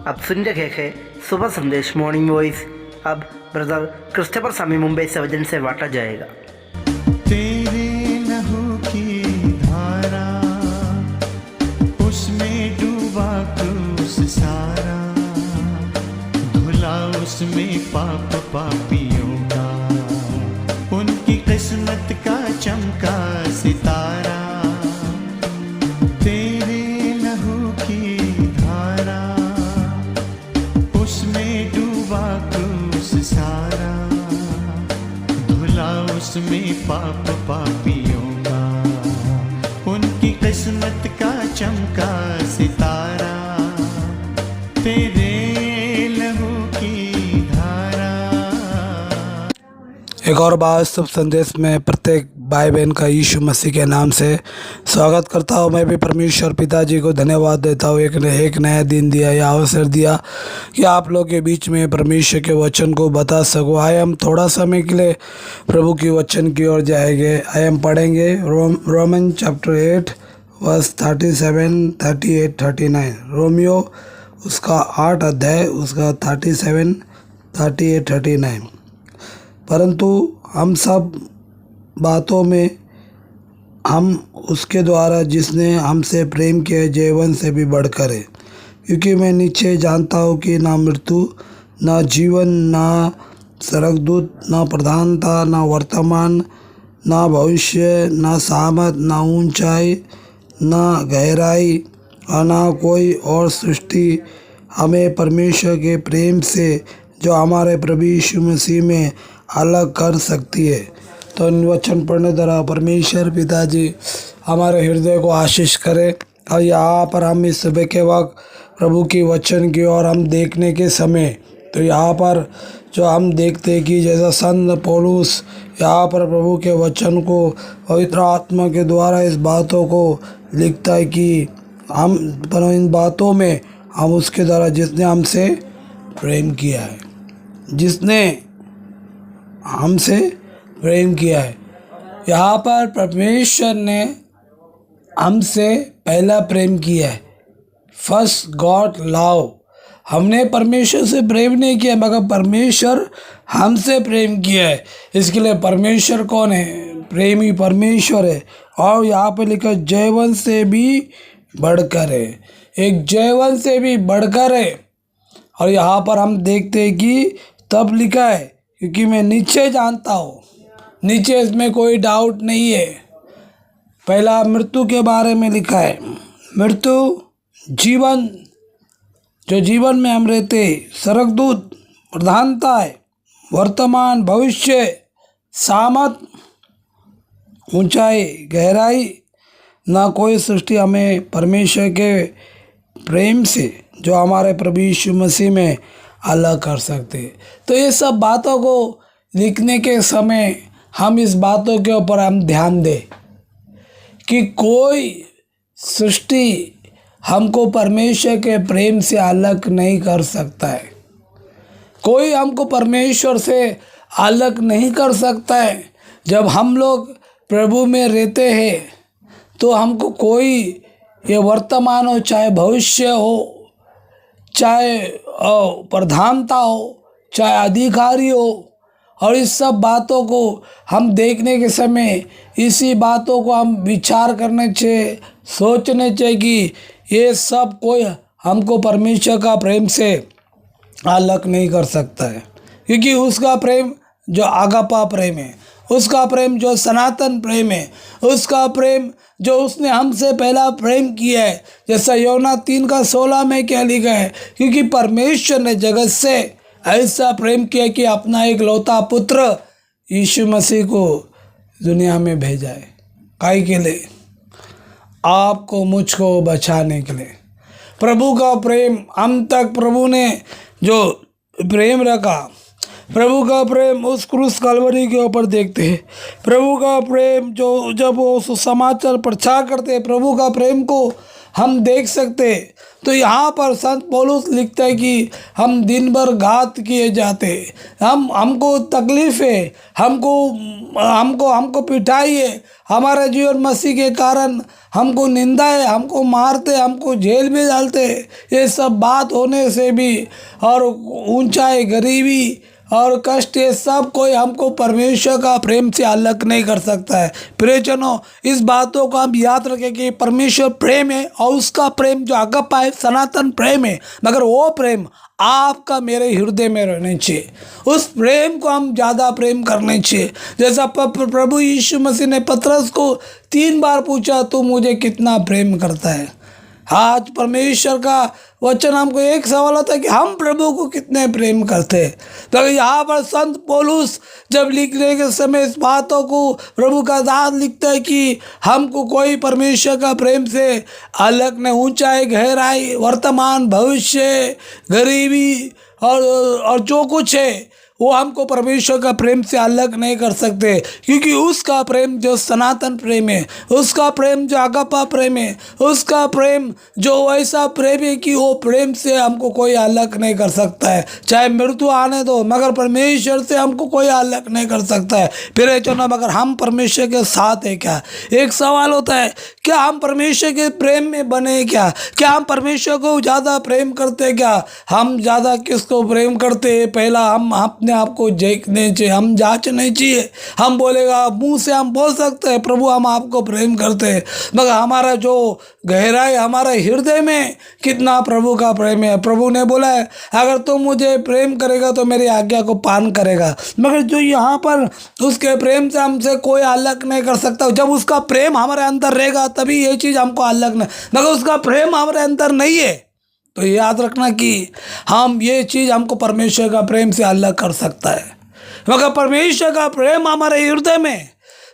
अब सुन रहे हैं सुबह संदेश मॉर्निंग वॉइस। अब ब्रदर क्रिस्टोफर स्वामी मुंबई से वचन से बांटा जाएगा। तेरे लहू की धारा उसमें डूबा क्रूस सारा, धुला उसमें पाप पापियों का, उनकी किस्मत का चमका सितारा। तेरे लहू की धारा उसमें डूबा क्रूस सारा, धुला उसमें पाप पापियों का, उनकी किस्मत का चमका सितारा। तेरे लहू की धारा। एक और बार शुभ संदेश में प्रत्येक भाई बहन का यीशु मसीह के नाम से स्वागत करता हूँ। मैं भी परमेश्वर पिताजी को धन्यवाद देता हूँ, एक नया दिन दिया या अवसर दिया कि आप लोग के बीच में परमेश्वर के वचन को बता सकूँ। आए हम थोड़ा समय के लिए प्रभु की वचन की ओर जाएंगे। आए हम पढ़ेंगे रोमन चैप्टर 8 वर्स 37, 38, 39। रोमियो उसका 8 अध्याय उसका 37, 38, 39। परंतु हम सब बातों में हम उसके द्वारा जिसने हमसे प्रेम किया जीवन से भी बढ़कर है, क्योंकि मैं निश्चय जानता हूँ कि ना मृत्यु, ना जीवन, ना स्वर्गदूत, ना प्रधानता, ना वर्तमान, ना भविष्य, ना सामर्थ, ना ऊंचाई, ना गहराई और ना कोई और सृष्टि हमें परमेश्वर के प्रेम से जो हमारे प्रभु यीशु मसीह में अलग कर सकती है। तो इन वचन पढ़ने द्वारा परमेश्वर पिताजी हमारे हृदय को आशीष करे। और यहाँ पर हम इस सुबह के वक्त प्रभु की वचन की और हम देखने के समय, तो यहाँ पर जो हम देखते हैं कि जैसा संत पौलुस यहाँ पर प्रभु के वचन को पवित्र आत्मा के द्वारा इस बातों को लिखता है कि हम पर इन बातों में हम उसके द्वारा जिसने हमसे प्रेम किया है, जिसने हमसे प्रेम किया है। यहाँ पर परमेश्वर ने हमसे पहला प्रेम किया है। First God love. हमने परमेश्वर से प्रेम नहीं किया मगर परमेश्वर हमसे प्रेम किया है। इसके लिए परमेश्वर कौन है? प्रेमी परमेश्वर है। और यहाँ पर लिखा जीवन से भी बढ़कर है, एक जीवन से भी बढ़कर है। और यहाँ पर हम देखते हैं कि तब लिखा है क्योंकि मैं निश्चय जानता हूँ, नीचे इसमें कोई डाउट नहीं है। पहला मृत्यु के बारे में लिखा है। मृत्यु, जीवन, जो जीवन में हम रहते, स्वर्गदूत, प्रधानता है, वर्तमान, भविष्य, सामर्थ, ऊंचाई, गहराई, ना कोई सृष्टि हमें परमेश्वर के प्रेम से जो हमारे प्रभु यीशु मसीह में अलग कर सकते। तो ये सब बातों को लिखने के समय हम इस बातों के ऊपर हम ध्यान दें कि कोई सृष्टि हमको परमेश्वर के प्रेम से अलग नहीं कर सकता है। कोई हमको परमेश्वर से अलग नहीं कर सकता है। जब हम लोग प्रभु में रहते हैं तो हमको कोई ये वर्तमान हो, चाहे भविष्य हो, चाहे प्रधानता हो, चाहे अधिकारी हो, और इस सब बातों को हम देखने के समय इसी बातों को हम विचार करने चाहिए, सोचने चाहिए कि ये सब कोई हमको परमेश्वर का प्रेम से अलग नहीं कर सकता है। क्योंकि उसका प्रेम जो आगापा प्रेम है, उसका प्रेम जो सनातन प्रेम है, उसका प्रेम जो उसने हमसे पहला प्रेम किया है। जैसा यूहन्ना 3:16 में क्या लिखा है, क्योंकि परमेश्वर ने जगत से ऐसा प्रेम किया कि अपना एक लौता पुत्र यीशु मसीह को दुनिया में भेजा है। काहे के लिए? आपको मुझको बचाने के लिए। प्रभु का प्रेम हम तक प्रभु ने जो प्रेम रखा, प्रभु का प्रेम उस क्रूस कलवरी के ऊपर देखते हैं। प्रभु का प्रेम जो जब वो सुसमाचार प्रचार करते हैं, प्रभु का प्रेम को हम देख सकते हैं। तो यहाँ पर संत पौलुस लिखता है कि हम दिन भर घात किए जाते, हमको तकलीफ है, हमको हमको हमको पिटाई है, हमारा जीवन मसीह के कारण हमको निंदा है, हमको मारते, हमको जेल में डालते। ये सब बात होने से भी और ऊंचाई, गरीबी और कष्ट, ये सब कोई हमको परमेश्वर का प्रेम से अलग नहीं कर सकता है। प्रियजनों, इस बातों को हम याद रखें कि परमेश्वर प्रेम है और उसका प्रेम जो अगपा है सनातन प्रेम है, मगर वो प्रेम आपका मेरे हृदय में रहने चाहिए। उस प्रेम को हम ज़्यादा प्रेम करने चाहिए। जैसा प्रभु यीशु मसीह ने पतरस को 3 बार पूछा, तू मुझे कितना प्रेम करता है। आज परमेश्वर का वचन हमको एक सवाल होता है कि हम प्रभु को कितने प्रेम करते हैं। तो यहाँ पर संत पौलुस जब लिखने के समय इस बातों को प्रभु का दास लिखता है कि हमको कोई परमेश्वर का प्रेम से अलग न, ऊंचाई, गहराई, वर्तमान, भविष्य, गरीबी और जो कुछ है वो हमको परमेश्वर का प्रेम से अलग नहीं कर सकते, क्योंकि उसका प्रेम जो सनातन प्रेम है, उसका प्रेम जो अगपा प्रेम है, उसका प्रेम जो ऐसा प्रेम है कि वो प्रेम से हमको कोई अलग नहीं कर सकता है। चाहे मृत्यु आने दो, मगर परमेश्वर से हमको कोई अलग नहीं कर सकता है। फिर चलो, मगर हम परमेश्वर के साथ है क्या? एक सवाल होता है, क्या हम परमेश्वर के प्रेम में बने क्या? क्या हम परमेश्वर को ज़्यादा प्रेम करते क्या? हम ज़्यादा किसको प्रेम करते हैं? पहला हम अपने आप को देखने चाहिए, हम जांचने चाहिए। हम बोलेगा, मुंह से हम बोल सकते हैं प्रभु हम आपको प्रेम करते हैं, मगर हमारा जो गहराई, हमारे हृदय में कितना प्रभु का प्रेम है। प्रभु ने बोला है, अगर तुम मुझे प्रेम करेगा तो मेरी आज्ञा को पालन करेगा। मगर जो यहाँ पर उसके प्रेम से हमसे कोई अलग नहीं कर सकता। जब उसका प्रेम हमारे अंदर रहेगा तभी ये चीज़ हमको अलग नहीं, मगर उसका प्रेम हमारे अंदर नहीं है तो याद रखना कि हम ये चीज़ हमको परमेश्वर का प्रेम से अलग कर सकता है। मगर परमेश्वर का प्रेम हमारे हृदय में,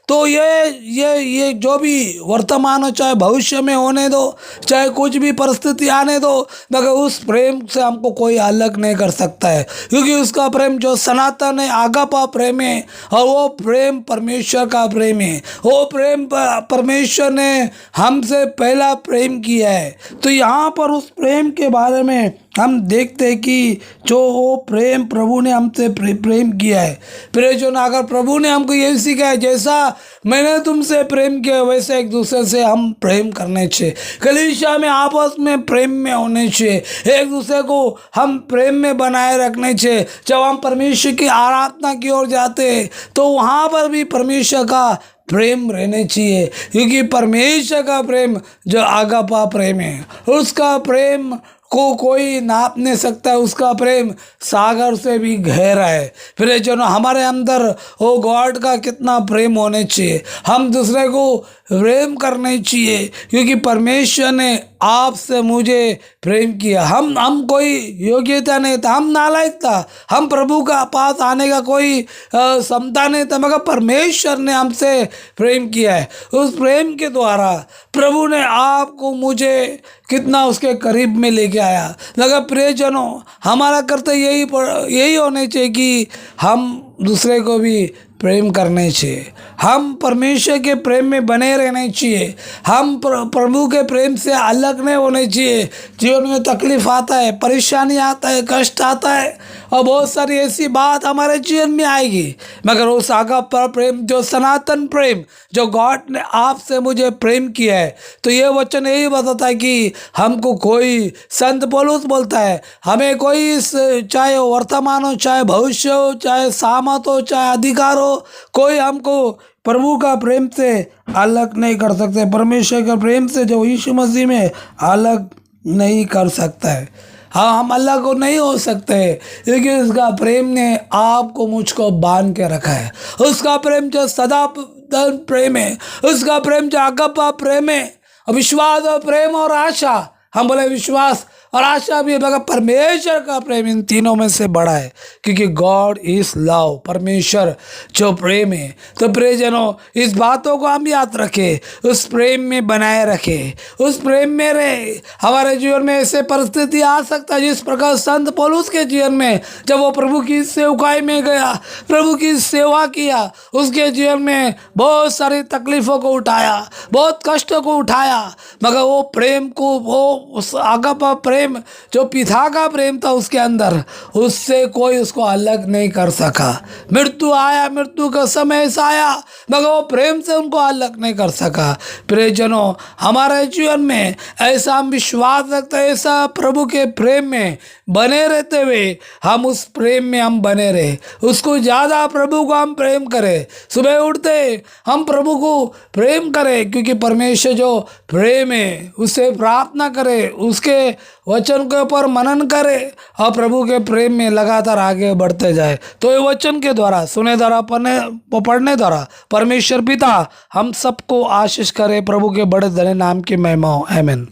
तो ये जो भी वर्तमान हो, चाहे भविष्य में होने दो, चाहे कुछ भी परिस्थिति आने दो, मगर उस प्रेम से हमको कोई अलग नहीं कर सकता है, क्योंकि उसका प्रेम जो सनातन है, आगापा प्रेम है, और वो प्रेम परमेश्वर का प्रेम है। वो प्रेम परमेश्वर ने हमसे पहला प्रेम किया है। तो यहाँ पर उस प्रेम के बारे में हम देखते हैं कि जो वो प्रेम प्रभु ने हमसे प्रेम किया है। प्रियजन, अगर प्रभु ने हमको यही सिखाया है, जैसा मैंने तुमसे प्रेम किया वैसे एक दूसरे से हम प्रेम करने चाहिए। कलीसिया में आपस में प्रेम में होने चाहिए, एक दूसरे को हम प्रेम में बनाए रखने चाहिए। जब हम परमेश्वर की आराधना की ओर जाते हैं तो वहाँ पर भी परमेश्वर का प्रेम रहने चाहिए, क्योंकि परमेश्वर का प्रेम जो आगापा प्रेम है, उसका प्रेम को कोई नाप नहीं सकता। उसका प्रेम सागर से भी गहरा है। फिर जो हमारे अंदर वो गॉड का कितना प्रेम होने चाहिए, हम दूसरे को प्रेम करने चाहिए, क्योंकि परमेश्वर ने आपसे मुझे प्रेम किया। हम कोई योग्यता नहीं था, हम नालायक था, हम प्रभु का पास आने का कोई क्षमता नहीं था, मगर परमेश्वर ने हमसे प्रेम किया है। उस प्रेम के द्वारा प्रभु ने आपको मुझे कितना उसके करीब में लेके आया। मगर प्रियजनों, हमारा कर्तव्य यही होने चाहिए कि हम दूसरे को भी प्रेम करने चाहिए, हम परमेश्वर के प्रेम में बने रहने चाहिए, हम प्रभु के प्रेम से अलग नहीं होने चाहिए। जीवन में तकलीफ आता है, परेशानी आता है, कष्ट आता है, और बहुत सारी ऐसी बात हमारे जीवन में आएगी, मगर उस आगापा प्रेम जो सनातन प्रेम जो गॉड ने आपसे मुझे प्रेम किया है, तो ये वचन यही बताता है कि हमको कोई, संत पौलुस बोलता है, हमें कोई चाहे वर्तमान हो, चाहे भविष्य हो, चाहे सामत हो, चाहे अधिकार हो, कोई हमको प्रभु का प्रेम से अलग नहीं कर सकते। परमेश्वर का प्रेम से जो यीशु मसीह में अलग नहीं कर सकता है। हाँ, हम अलग नहीं हो सकते, क्योंकि उसका प्रेम ने आपको मुझको बांध के रखा है। उसका प्रेम जो सदा प्रेम है, उसका प्रेम जो आगापा प्रेम है, विश्वास और प्रेम और आशा। हम बोले विश्वास और आशा भी है मगर परमेश्वर का प्रेम इन तीनों में से बड़ा है, क्योंकि गॉड इज लव, परमेश्वर जो प्रेम है। तो प्रियजनों, इस बातों को हम याद रखें, उस प्रेम में बनाए रखें, उस प्रेम में रहे। हमारे जीवन में ऐसे परिस्थिति आ सकता है जिस प्रकार संत पौलुस के जीवन में जब वो प्रभु की सेवकाई में गया, प्रभु की सेवा किया, उसके जीवन में बहुत सारी तकलीफों को उठाया, बहुत कष्टों को उठाया, मगर वो प्रेम को, वो उस आगापा प्रेम जो पिता का प्रेम था उसके अंदर, उससे कोई उसको अलग नहीं कर सका। मृत्यु आया, मृत्यु का समय ऐसा आया, मगर वो प्रेम से उनको अलग नहीं कर सका। प्रियजनों, हमारे जीवन में ऐसा हम विश्वास रखते हैं, ऐसा प्रभु के प्रेम में बने रहते हुए हम उस प्रेम में हम बने रहे, उसको ज़्यादा प्रभु को हम प्रेम करें। सुबह उठते हम प्रभु को प्रेम करें, क्योंकि परमेश्वर जो प्रेम है उसे प्रार्थना करें, उसके वचन के ऊपर मनन करें और प्रभु के प्रेम में लगातार आगे बढ़ते जाए। तो ये वचन के द्वारा, सुने द्वारा, पढ़ने द्वारा परमेश्वर पिता हम सबको आशीष करे। प्रभु के बड़े धन्य नाम की महिमा हो। आमीन।